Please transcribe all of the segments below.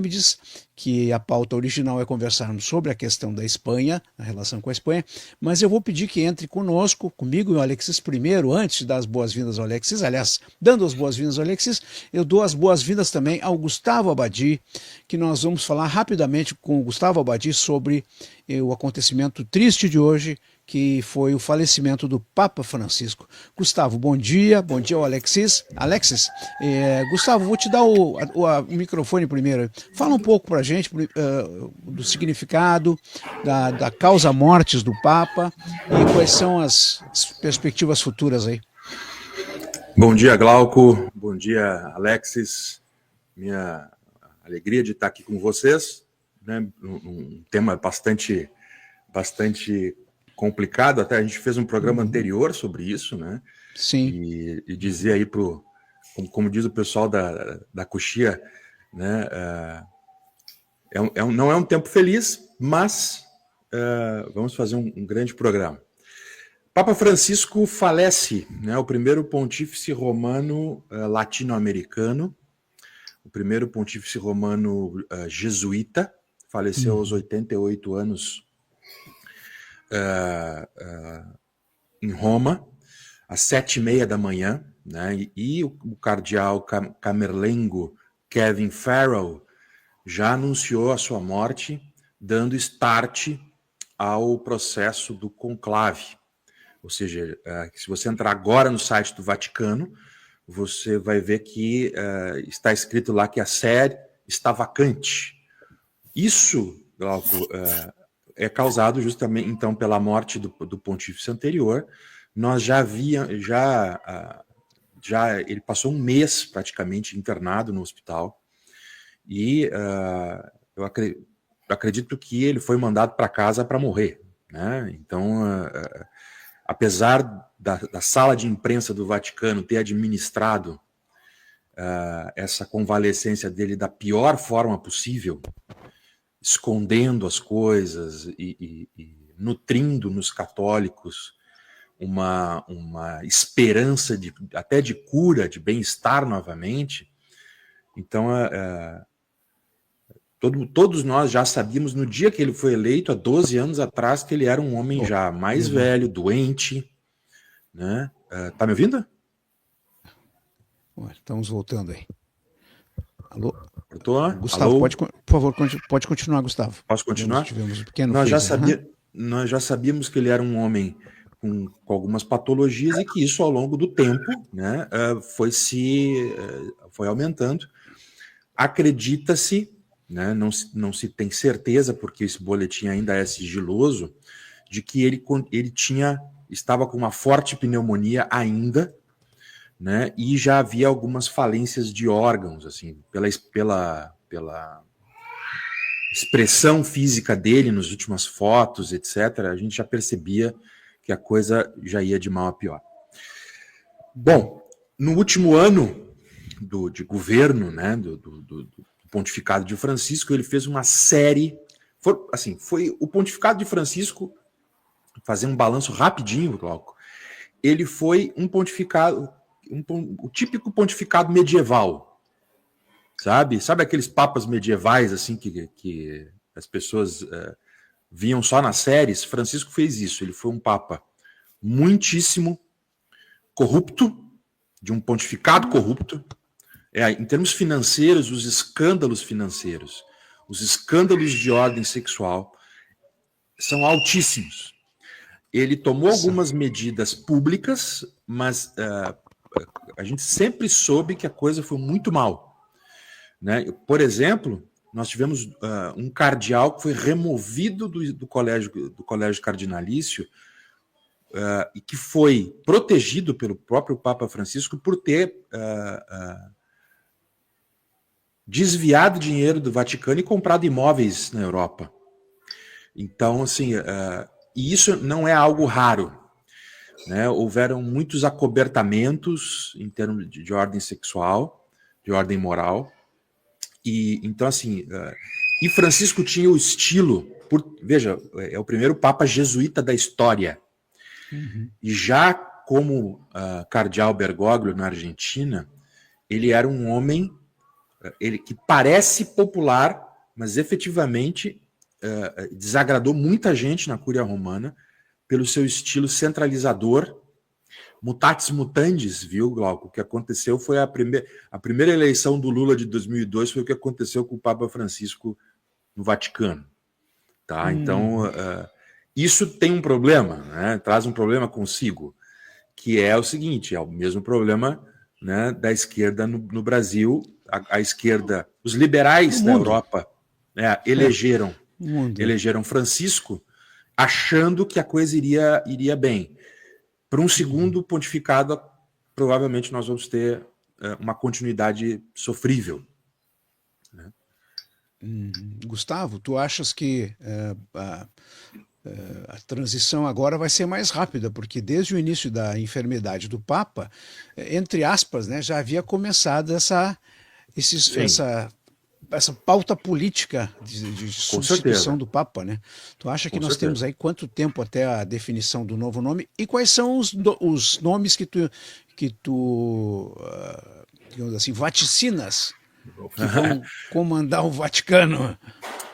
diz que a pauta original é conversarmos sobre a questão da Espanha, a relação com a Espanha, mas eu vou pedir que entre conosco, comigo e o Alexis primeiro, antes de dar as boas-vindas ao Alexis. Aliás, dando as boas-vindas ao Alexis, eu dou as boas-vindas também ao Gustavo Abadi, que nós vamos falar rapidamente com o Gustavo Abadi sobre o acontecimento triste de hoje, que foi o falecimento do Papa Francisco. Gustavo, bom dia ao Alexis. Alexis, Gustavo, vou te dar o microfone primeiro. Fala um pouco para a gente do significado, da causa mortes do Papa e quais são as perspectivas futuras aí. Bom dia, Glauco. Bom dia, Alexis. Minha alegria de estar aqui com vocês, né? Um tema bastante complicado. Até a gente fez um programa anterior sobre isso, né? Sim. E dizer aí como diz o pessoal da coxia, né? Não é um tempo feliz, mas vamos fazer um grande programa. Papa Francisco falece, né? O primeiro pontífice romano latino-americano, o primeiro pontífice romano jesuíta, faleceu aos 88 anos em Roma, às 7h30 da manhã, né? E o cardeal camerlengo Kevin Farrell já anunciou a sua morte, dando start ao processo do conclave. Ou seja, se você entrar agora no site do Vaticano, você vai ver que está escrito lá que a sé está vacante. Isso, Glauco, é causado justamente, então, pela morte do pontífice anterior. Nós já ele passou um mês praticamente internado no hospital e eu acredito que ele foi mandado para casa para morrer, né? Então, apesar da sala de imprensa do Vaticano ter administrado essa convalescência dele da pior forma possível, escondendo as coisas e nutrindo nos católicos uma esperança até de cura, de bem-estar novamente. Então, todos nós já sabíamos no dia que ele foi eleito, há 12 anos atrás, que ele era um homem já mais velho, doente, né? Tá me ouvindo? Estamos voltando aí. Alô? Cortou? Gustavo, Alô? por favor, pode continuar, Gustavo. Posso continuar? Tivemos um pequeno nós já sabíamos que ele era um homem com algumas patologias e que isso, ao longo do tempo, né, foi aumentando. Acredita-se, né, não se tem certeza, porque esse boletim ainda é sigiloso, de que ele estava com uma forte pneumonia ainda, né, e já havia algumas falências de órgãos, assim, pela expressão física dele nas últimas fotos, etc., a gente já percebia que a coisa já ia de mal a pior. Bom, no último ano de governo, né, do pontificado de Francisco, ele fez uma série. Foi o pontificado de Francisco, fazer um balanço rapidinho, Glauco. Ele foi um pontificado, o típico pontificado medieval, sabe aqueles papas medievais assim que as pessoas viam só nas séries? Francisco fez isso. Ele foi um papa muitíssimo corrupto, de um pontificado corrupto. Em termos financeiros, os escândalos financeiros, os escândalos de ordem sexual são altíssimos. Ele tomou algumas medidas públicas, mas a gente sempre soube que a coisa foi muito mal, né? Por exemplo, nós tivemos um cardeal que foi removido do colégio cardinalício e que foi protegido pelo próprio Papa Francisco por ter desviado dinheiro do Vaticano e comprado imóveis na Europa. Então, assim, e isso não é algo raro, né? Houveram muitos acobertamentos em termos de ordem sexual, de ordem moral. E então, assim, e Francisco tinha o estilo, veja, é o primeiro papa jesuíta da história. E já como cardeal Bergoglio na Argentina, ele era um homem que parece popular, mas efetivamente desagradou muita gente na Cúria Romana pelo seu estilo centralizador. Mutatis mutandis, viu, Glauco? O que aconteceu foi a primeira eleição do Lula de 2002 foi o que aconteceu com o Papa Francisco no Vaticano. Tá? Então, isso tem um problema, né? Traz um problema consigo, que é o seguinte, é o mesmo problema, né, da esquerda no Brasil, a esquerda, os liberais da Europa, né, elegeram Francisco achando que a coisa iria bem. Para um segundo pontificado, provavelmente nós vamos ter uma continuidade sofrível. Né? Gustavo, tu achas que a transição agora vai ser mais rápida, porque desde o início da enfermidade do Papa, entre aspas, né, já havia começado essa pauta política de substituição do Papa, né? Tu acha que nós temos aí quanto tempo até a definição do novo nome? E quais são os nomes que tu digamos assim, vaticinas que vão comandar o Vaticano?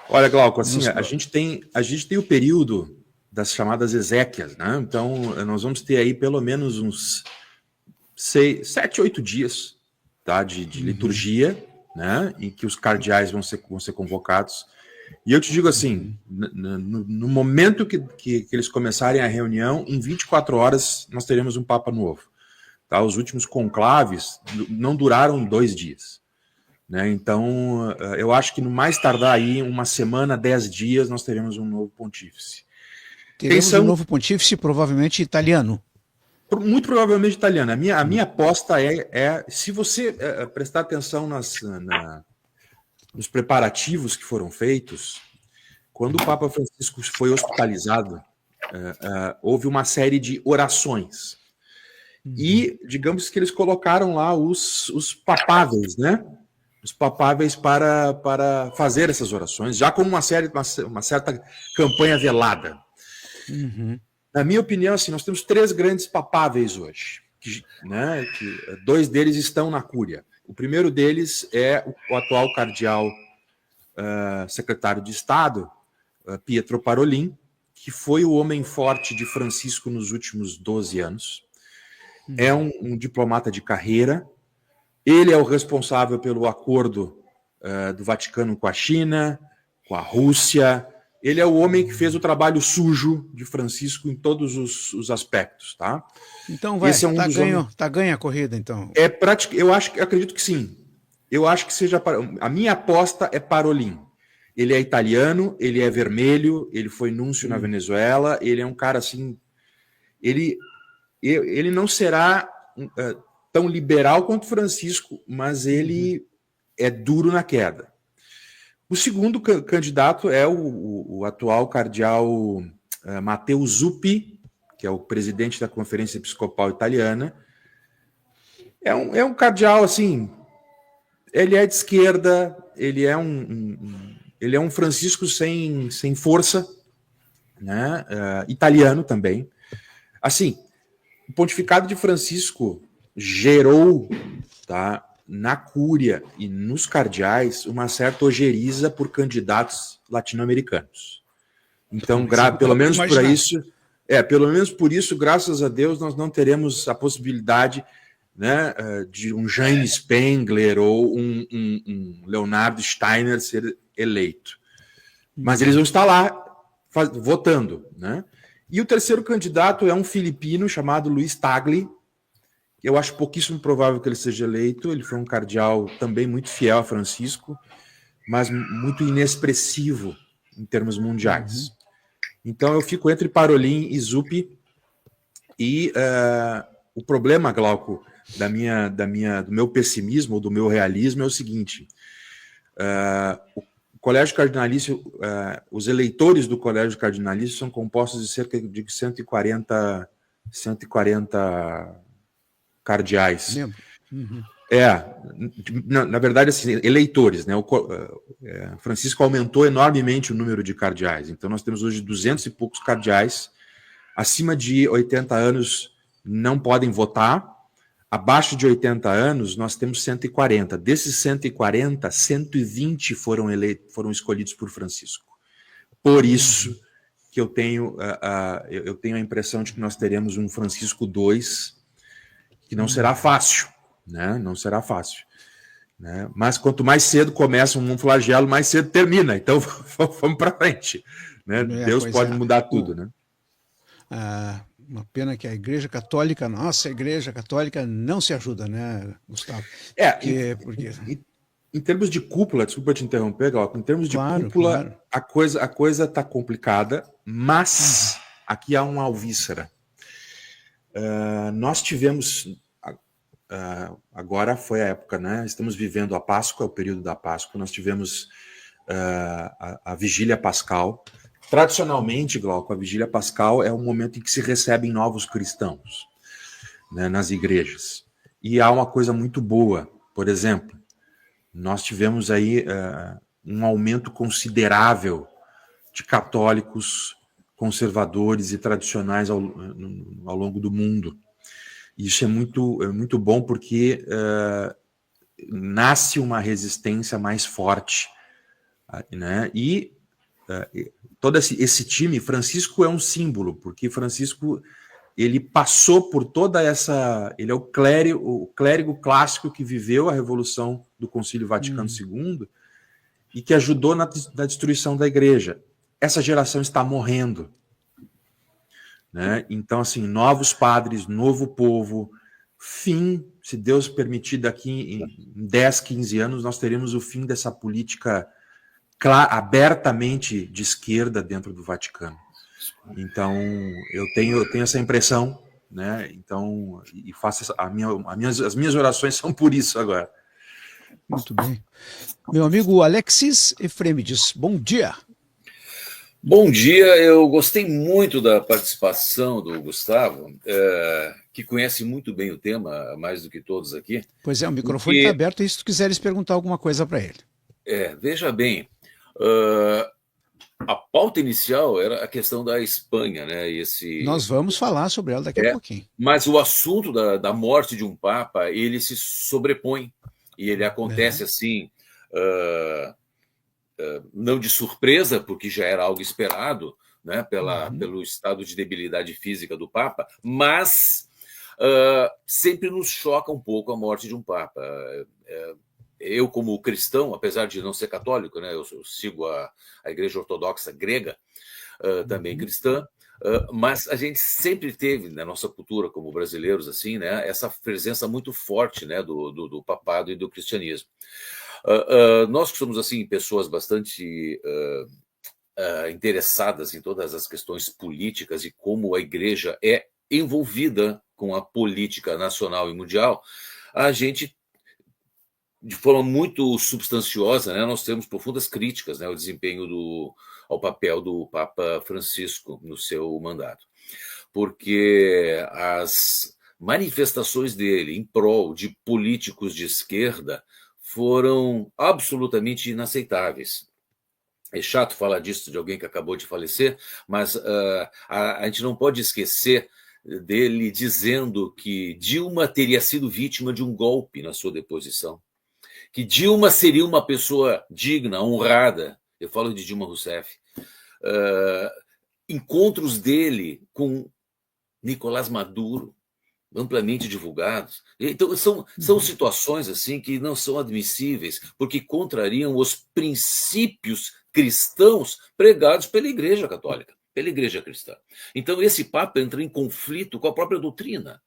Olha, Glauco, assim, a gente tem o período das chamadas exéquias, né? Então, nós vamos ter aí pelo menos uns 7, 8 dias, tá, de liturgia, né, em que os cardeais vão ser convocados. E eu te digo assim, no momento que eles começarem a reunião, em 24 horas nós teremos um Papa novo. Tá? Os últimos conclaves não duraram 2 dias. Né? Então, eu acho que no mais tardar aí, uma semana, 10 dias, nós teremos um novo pontífice. Teremos um novo pontífice, provavelmente italiano. Muito provavelmente italiano. A minha aposta é se você prestar atenção nos preparativos que foram feitos, quando o Papa Francisco foi hospitalizado, houve uma série de orações. E, digamos que eles colocaram lá os papáveis, né? Os papáveis para fazer essas orações, já como uma certa campanha velada. Na minha opinião, assim, nós temos 3 grandes papáveis hoje, né, que 2 deles estão na Cúria. O primeiro deles é o atual cardeal secretário de Estado, Pietro Parolin, que foi o homem forte de Francisco nos últimos 12 anos. É um diplomata de carreira. Ele é o responsável pelo acordo do Vaticano com a China, com a Rússia. Ele é o homem que fez o trabalho sujo de Francisco em todos os aspectos, tá? Então vai, tá ganha a corrida, então. Eu acredito que sim. Eu acho que seja a minha aposta é Parolin. Ele é italiano, ele é vermelho, ele foi núncio na Venezuela, ele é um cara assim, ele não será tão liberal quanto Francisco, mas ele é duro na queda. O segundo candidato é o atual cardeal Matteo Zuppi, que é o presidente da Conferência Episcopal Italiana. É um cardeal, assim, ele é de esquerda, ele é um Francisco sem força, né? Italiano também. Assim, o pontificado de Francisco gerou, tá, na Cúria e nos cardeais uma certa ojeriza por candidatos latino-americanos. Então, pelo menos por isso, graças a Deus, nós não teremos a possibilidade, né, de um Jaime Spengler ou um Leonardo Steiner ser eleito. Mas eles vão estar lá votando, né? E o terceiro candidato é um filipino chamado Luiz Tagle. Eu acho pouquíssimo provável que ele seja eleito. Ele foi um cardeal também muito fiel a Francisco, mas muito inexpressivo em termos mundiais. Então eu fico entre Parolin e Zuppi. E o problema, Glauco, do meu pessimismo ou do meu realismo é o seguinte: o Colégio Cardinalício, os eleitores do Colégio Cardinalício são compostos de cerca de 140 cardeais. Na verdade, assim, eleitores, né? Francisco aumentou enormemente o número de cardeais. Então, nós temos hoje 200 e poucos cardeais. Acima de 80 anos não podem votar. Abaixo de 80 anos, nós temos 140. Desses 140, 120 foram escolhidos por Francisco. Por isso que eu tenho a impressão de que nós teremos um Francisco II, que não será fácil, né? Não será fácil. Né? Mas quanto mais cedo começa um flagelo, mais cedo termina. Então, vamos para frente. Né? Deus pode mudar tudo, né? Uma pena que a Igreja Católica, nossa Igreja Católica, não se ajuda, né, Gustavo? Porque... Em termos de cúpula, desculpa te interromper, Glauco, em termos de cúpula, claro. A coisa está complicada, mas aqui há uma alvíssara. Nós tivemos, agora foi a época, né? Estamos vivendo a Páscoa, o período da Páscoa, nós tivemos a Vigília Pascal. Tradicionalmente, Glauco, a Vigília Pascal é um momento em que se recebem novos cristãos, né, nas igrejas. E há uma coisa muito boa, por exemplo, nós tivemos aí um aumento considerável de católicos, conservadores e tradicionais ao longo do mundo. Isso é muito bom porque nasce uma resistência mais forte, né? E todo esse time, Francisco é um símbolo, porque Francisco ele passou por toda essa... Ele é o clérigo clássico que viveu a Revolução do Concílio Vaticano II e que ajudou na destruição da igreja. Essa geração está morrendo. Né? Então, assim, novos padres, novo povo, fim, se Deus permitir, daqui em 10, 15 anos, nós teremos o fim dessa política abertamente de esquerda dentro do Vaticano. Então, eu tenho essa impressão, né? Então, e faço as minhas orações são por isso agora. Muito bem. Meu amigo Alexis Efremides, bom dia. Bom dia, eu gostei muito da participação do Gustavo, que conhece muito bem o tema, mais do que todos aqui. Pois é, o microfone está aberto e se tu quiseres perguntar alguma coisa para ele. Veja bem, a pauta inicial era a questão da Espanha, né? Nós vamos falar sobre ela daqui a pouquinho. Mas o assunto da morte de um Papa, ele se sobrepõe, e ele acontece assim, não de surpresa, porque já era algo esperado, né? Pelo estado de debilidade física do Papa, mas sempre nos choca um pouco a morte de um Papa. Eu, como cristão, apesar de não ser católico, né, eu sigo a Igreja Ortodoxa grega, também cristã, mas a gente sempre teve, na nossa cultura como brasileiros, assim, né, essa presença muito forte, né, do papado e do cristianismo. Nós que somos assim, pessoas bastante interessadas em todas as questões políticas e como a Igreja é envolvida com a política nacional e mundial, a gente, de forma muito substanciosa, né, nós temos profundas críticas, né, ao desempenho ao papel do Papa Francisco no seu mandato. Porque as manifestações dele em prol de políticos de esquerda foram absolutamente inaceitáveis. É chato falar disso de alguém que acabou de falecer, mas a gente não pode esquecer dele dizendo que Dilma teria sido vítima de um golpe na sua deposição, que Dilma seria uma pessoa digna, honrada. Eu falo de Dilma Rousseff. Encontros dele com Nicolás Maduro, amplamente divulgados. Então, são situações assim que não são admissíveis, porque contrariam os princípios cristãos pregados pela Igreja Católica, pela Igreja Cristã. Então, esse Papa entra em conflito com a própria doutrina.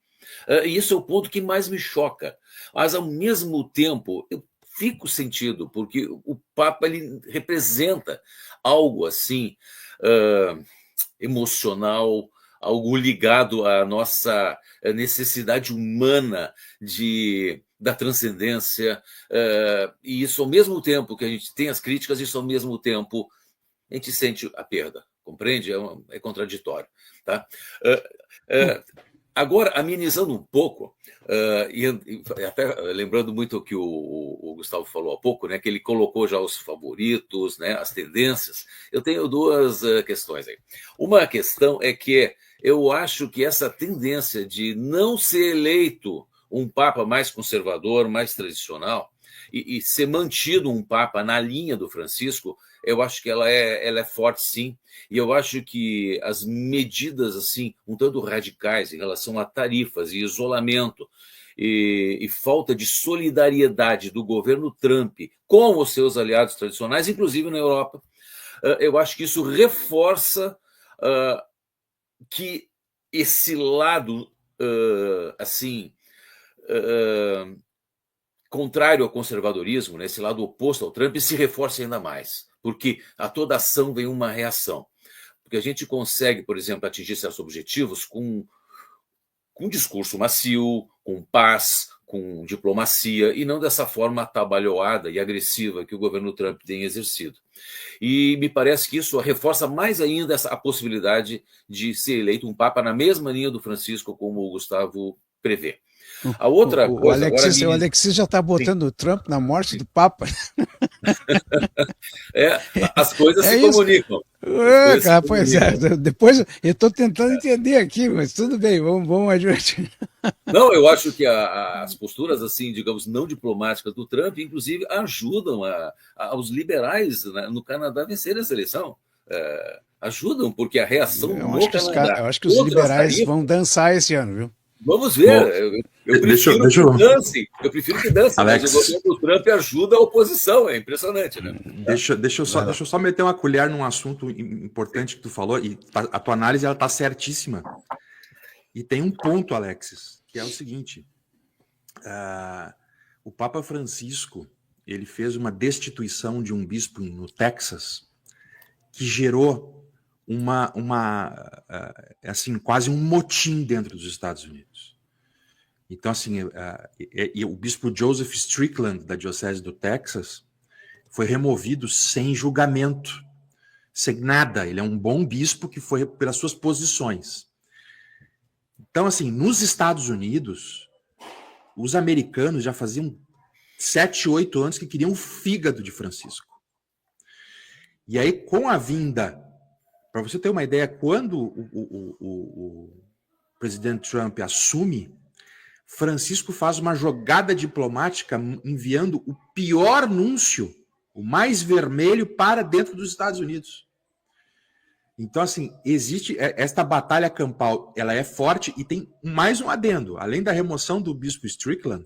E isso é o ponto que mais me choca. Mas, ao mesmo tempo, eu fico sentido, porque o Papa ele representa algo assim emocional, algo ligado à nossa necessidade humana da transcendência, e isso ao mesmo tempo que a gente tem as críticas, isso ao mesmo tempo a gente sente a perda, compreende? É contraditório. Tá? Agora, amenizando um pouco, e até lembrando muito o que o Gustavo falou há pouco, né, que ele colocou já os favoritos, né, as tendências, eu tenho duas questões aí. Uma questão é que eu acho que essa tendência de não ser eleito um Papa mais conservador, mais tradicional, e ser mantido um Papa na linha do Francisco, eu acho que ela é forte, sim. E eu acho que as medidas assim um tanto radicais em relação a tarifas e isolamento e falta de solidariedade do governo Trump com os seus aliados tradicionais, inclusive na Europa, eu acho que isso reforça que esse lado assim contrário ao conservadorismo, né, esse lado oposto ao Trump, se reforça ainda mais, porque a toda ação vem uma reação. Porque a gente consegue, por exemplo, atingir certos objetivos com discurso macio, com paz, com diplomacia, e não dessa forma atabalhoada e agressiva que o governo Trump tem exercido. E me parece que isso reforça mais ainda a possibilidade de ser eleito um Papa na mesma linha do Francisco, como o Gustavo prevê. A outra coisa... O Alexis já está botando o Trump na morte do Papa. As coisas se comunicam. Cara, pois é. Depois eu estou tentando entender aqui, mas tudo bem, vamos adiante. Não, eu acho que as posturas, assim, digamos, não diplomáticas do Trump, inclusive, ajudam aos liberais, né, no Canadá a vencerem essa eleição. Ajudam, porque a reação no Canadá... Eu acho que os liberais vão dançar esse ano, viu? Vamos ver. Eu prefiro que dancem, Alex, mas o governo do Trump ajuda a oposição, é impressionante, né? Deixa eu só meter uma colher num assunto importante que tu falou, e a tua análise ela tá certíssima. E tem um ponto, Alexis, que é o seguinte: o Papa Francisco ele fez uma destituição de um bispo no Texas que gerou assim, quase um motim dentro dos Estados Unidos. Então, assim, o bispo Joseph Strickland, da Diocese do Texas, foi removido sem julgamento, sem nada. Ele é um bom bispo que foi pelas suas posições. Então, assim, nos Estados Unidos, os americanos já faziam 7, 8 anos que queriam o fígado de Francisco. E aí, com a vinda... Para você ter uma ideia, quando o presidente Trump assume, Francisco faz uma jogada diplomática enviando o pior núncio, o mais vermelho, para dentro dos Estados Unidos. Então, assim, existe esta batalha campal, ela é forte e tem mais um adendo. Além da remoção do bispo Strickland,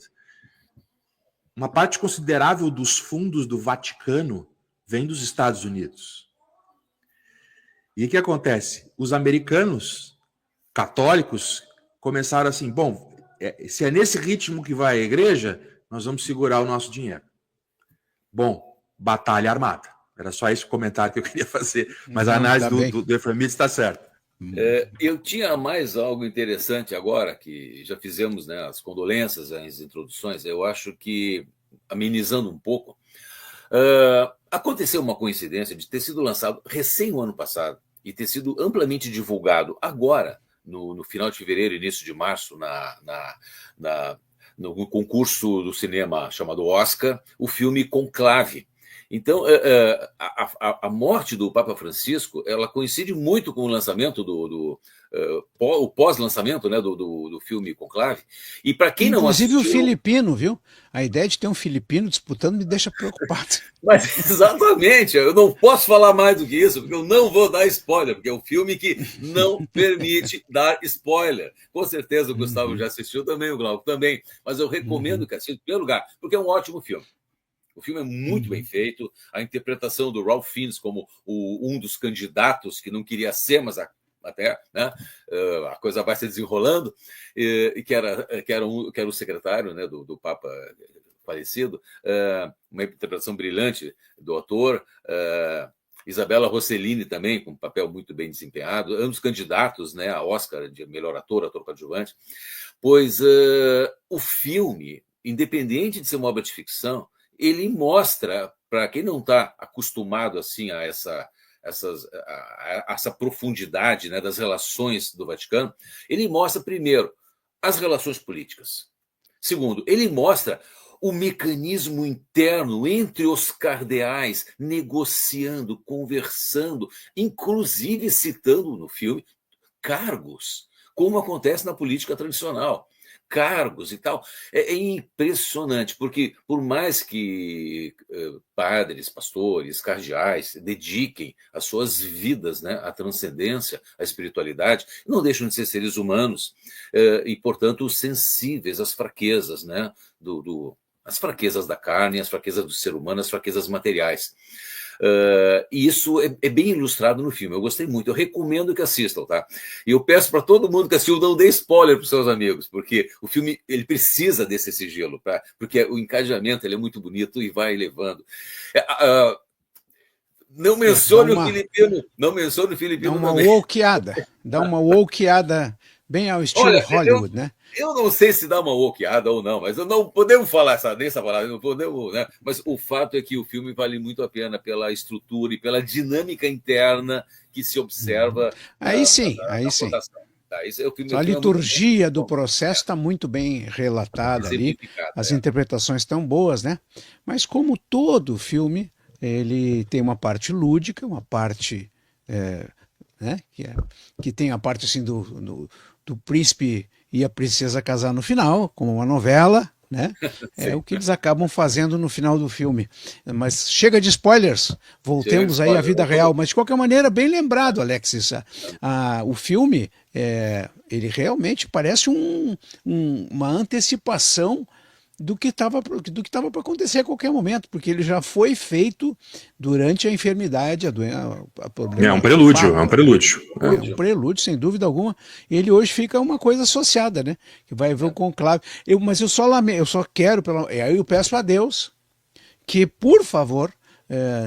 uma parte considerável dos fundos do Vaticano vem dos Estados Unidos. E o que acontece? Os americanos católicos começaram assim, bom, se é nesse ritmo que vai a igreja, nós vamos segurar o nosso dinheiro. Bom, batalha armada. Era só esse comentário que eu queria fazer, mas a análise do Efraimides está certa. Eu tinha mais algo interessante agora, que já fizemos, né, as condolências, as introduções, eu acho que, amenizando um pouco, aconteceu uma coincidência de ter sido lançado recém o ano passado e ter sido amplamente divulgado agora, no final de fevereiro, início de março, no concurso do cinema chamado Oscar, o filme Conclave. Então, a morte do Papa Francisco, ela coincide muito com o lançamento o pós-lançamento, né, do filme Conclave. E para quem não assistiu... Inclusive o filipino, viu? A ideia de ter um filipino disputando me deixa preocupado. Mas, exatamente, eu não posso falar mais do que isso, porque eu não vou dar spoiler, porque é um filme que não permite dar spoiler. Com certeza o Gustavo já assistiu também, o Glauco também, mas eu recomendo que assista em primeiro lugar, porque é um ótimo filme. O filme é muito bem feito, a interpretação do Ralph Fiennes como um dos candidatos que não queria ser, mas até, né, a coisa vai se desenrolando, e que era o secretário, né, do Papa falecido, uma interpretação brilhante do ator, Isabella Rossellini também, com um papel muito bem desempenhado, ambos candidatos, né, a Oscar de melhor ator coadjuvante, pois o filme, independente de ser uma obra de ficção, ele mostra, para quem não está acostumado assim a essa profundidade, né, das relações do Vaticano, ele mostra, primeiro, as relações políticas. Segundo, ele mostra o mecanismo interno entre os cardeais, negociando, conversando, inclusive citando no filme cargos, como acontece na política tradicional. cargos e tal. É impressionante, porque por mais que padres, pastores, cardeais dediquem as suas vidas, né, à transcendência, à espiritualidade, não deixam de ser seres humanos e, portanto, sensíveis às fraquezas, né, as fraquezas da carne, as fraquezas do ser humano, as fraquezas materiais. E isso é bem ilustrado no filme. Eu gostei muito, eu recomendo que assistam, tá? E eu peço para todo mundo que assistiu, não dê spoiler para os seus amigos, porque o filme ele precisa desse sigilo, porque o encadeamento ele é muito bonito e vai levando. Não mencione o filipino, não mencione o filipino. Dá uma wokeada bem ao estilo Olha, Hollywood, né? Eu não sei se dá uma wokeada ou não, mas não podemos falar nessa palavra, não podemos, né? Mas o fato é que o filme vale muito a pena pela estrutura e pela dinâmica interna que se observa. Aí sim. Tá, isso é o filme, A liturgia do processo está muito bem relatada ali, as interpretações estão boas, né? Mas como todo filme, ele tem uma parte lúdica, uma parte né, que tem a parte assim do príncipe e a princesa casar no final, como uma novela, né? É o que eles acabam fazendo no final do filme. Mas chega de spoilers, voltemos aí à vida real. Mas de qualquer maneira, bem lembrado, Alexis, o filme, ele realmente parece uma antecipação do que estava para acontecer a qualquer momento, porque ele já foi feito durante a enfermidade, a problema. É um prelúdio. É um prelúdio, sem dúvida alguma. E ele hoje fica uma coisa associada, né? Que vai ver o conclave. Mas eu só quero, aí eu peço a Deus que, por favor,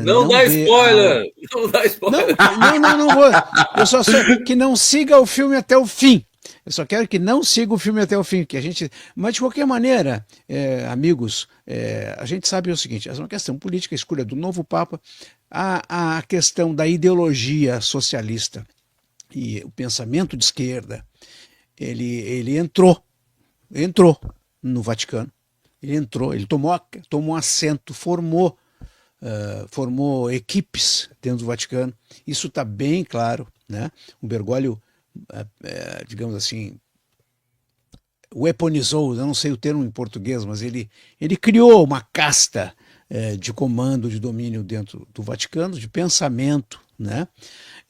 não dá spoiler! Não dá spoiler! Não vou. Eu só que não siga o filme até o fim. Eu só quero que não siga o filme até o fim, que a gente. Mas de qualquer maneira, amigos, a gente sabe o seguinte: essa é uma questão política, a escolha do novo Papa, a questão da ideologia socialista e o pensamento de esquerda, ele entrou no Vaticano, ele tomou assento, formou equipes dentro do Vaticano. Isso está bem claro, né? O Bergoglio, digamos assim, weaponizou, eu não sei o termo em português, mas ele criou uma casta de comando, de domínio dentro do Vaticano, de pensamento, né?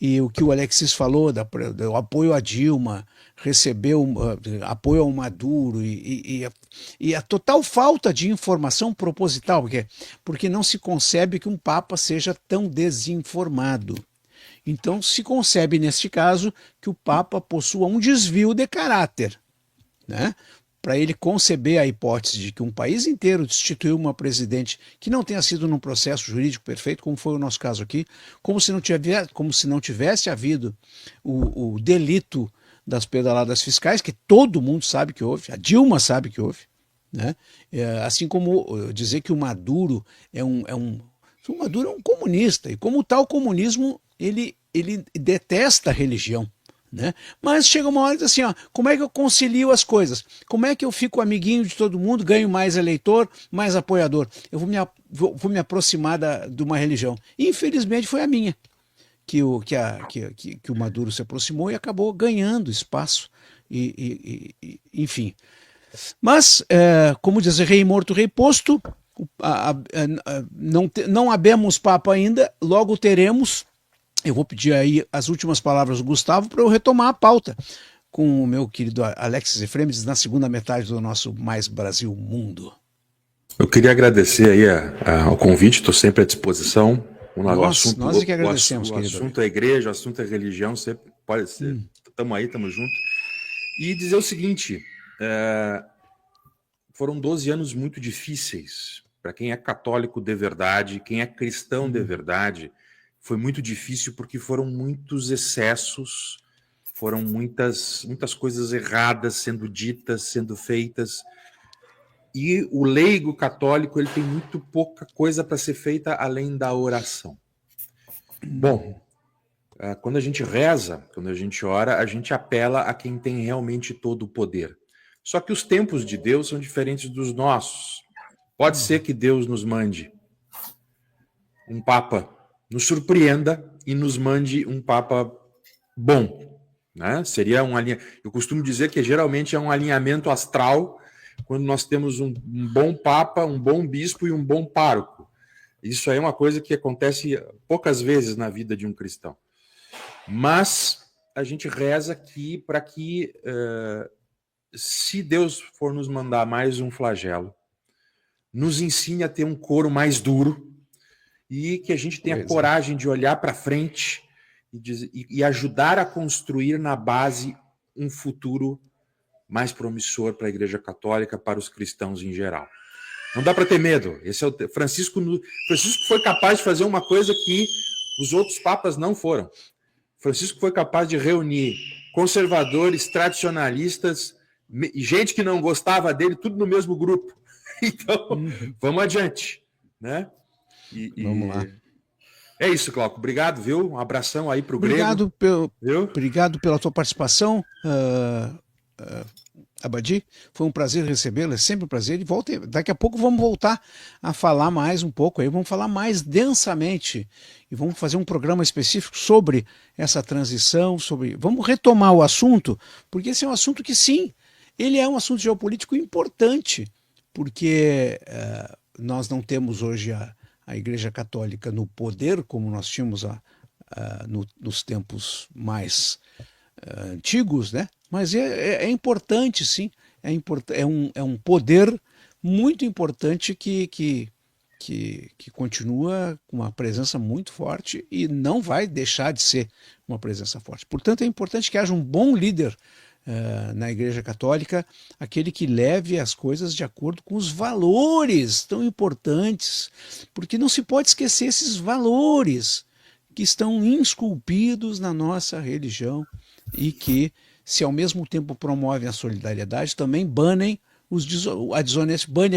E o que o Alexis falou do apoio a Dilma, recebeu apoio ao Maduro e a total falta de informação proposital, porque não se concebe que um Papa seja tão desinformado. Então, se concebe, neste caso, que o Papa possua um desvio de caráter, né? Para ele conceber a hipótese de que um país inteiro destituiu uma presidente que não tenha sido num processo jurídico perfeito, como foi o nosso caso aqui, como se não tivesse havido o delito das pedaladas fiscais, que todo mundo sabe que houve, a Dilma sabe que houve, né? Assim como dizer que o Maduro o Maduro é um comunista, e como tal comunismo, ele detesta a religião, né? Mas chega uma hora e diz assim, como é que eu concilio as coisas? Como é que eu fico amiguinho de todo mundo, ganho mais eleitor, mais apoiador? Eu vou me aproximar de uma religião. E, infelizmente foi a minha, que o Maduro se aproximou e acabou ganhando espaço, enfim. Mas, como diz rei morto, rei posto, não habemos Papa ainda, logo teremos. Eu vou pedir aí as últimas palavras do Gustavo para eu retomar a pauta com o meu querido Alexis Efremes na segunda metade do nosso Mais Brasil Mundo. Eu queria agradecer aí ao convite, estou sempre à disposição. Nós que agradecemos, querido. O assunto é igreja, o assunto é religião, sempre pode ser. Estamos aí, estamos juntos. E dizer o seguinte, foram 12 anos muito difíceis para quem é católico de verdade, quem é cristão de verdade. Foi muito difícil porque foram muitos excessos, foram muitas coisas erradas sendo ditas, sendo feitas. E o leigo católico ele tem muito pouca coisa para ser feita além da oração. Bom, quando a gente reza, quando a gente ora, a gente apela a quem tem realmente todo o poder. Só que os tempos de Deus são diferentes dos nossos. Pode ser que Deus nos mande um Papa, nos surpreenda e nos mande um Papa bom, né? Seria eu costumo dizer que geralmente é um alinhamento astral quando nós temos um bom papa, um bom bispo e um bom pároco. Isso aí é uma coisa que acontece poucas vezes na vida de um cristão. Mas a gente reza aqui para que, se Deus for nos mandar mais um flagelo, nos ensine a ter um coro mais duro e que a gente tenha coragem de olhar para frente e ajudar a construir na base um futuro mais promissor para a Igreja Católica, para os cristãos em geral. Não dá para ter medo. Esse é Francisco foi capaz de fazer uma coisa que os outros papas não foram. Francisco foi capaz de reunir conservadores, tradicionalistas, gente que não gostava dele, tudo no mesmo grupo. Então, vamos adiante, né? Vamos lá. É isso, Glauco. Obrigado, viu? Um abração aí para o Grego. Obrigado pela tua participação, Abadi. Foi um prazer recebê-lo, é sempre um prazer. E daqui a pouco vamos voltar a falar mais um pouco aí, vamos falar mais densamente e vamos fazer um programa específico sobre essa transição, vamos retomar o assunto, porque esse é um assunto que sim, ele é um assunto geopolítico importante, porque nós não temos hoje a Igreja Católica no poder como nós tínhamos nos tempos mais antigos, né? Mas é importante, sim, é um poder muito importante que continua com uma presença muito forte e não vai deixar de ser uma presença forte. Portanto, é importante que haja um bom líder na Igreja Católica, aquele que leve as coisas de acordo com os valores tão importantes, porque não se pode esquecer esses valores que estão esculpidos na nossa religião e que, se ao mesmo tempo promovem a solidariedade, também bane a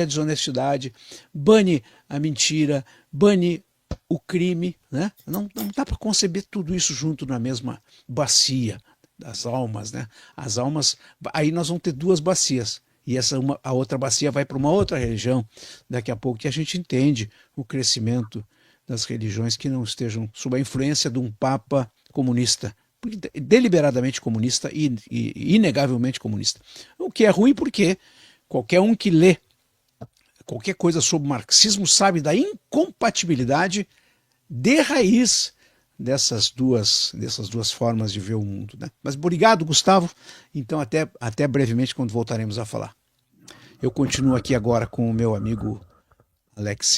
desonestidade, bane a mentira, bane o crime, né? Não dá para conceber tudo isso junto na mesma bacia das almas, né? As almas, aí nós vamos ter duas bacias, e a outra bacia vai para uma outra religião, daqui a pouco, que a gente entende o crescimento das religiões que não estejam sob a influência de um papa comunista, deliberadamente comunista e inegavelmente comunista. O que é ruim porque qualquer um que lê qualquer coisa sobre marxismo sabe da incompatibilidade de raiz dessas duas formas de ver o mundo, né? Mas obrigado, Gustavo. Então até brevemente, quando voltaremos a falar. Eu continuo aqui agora com o meu amigo Alexis.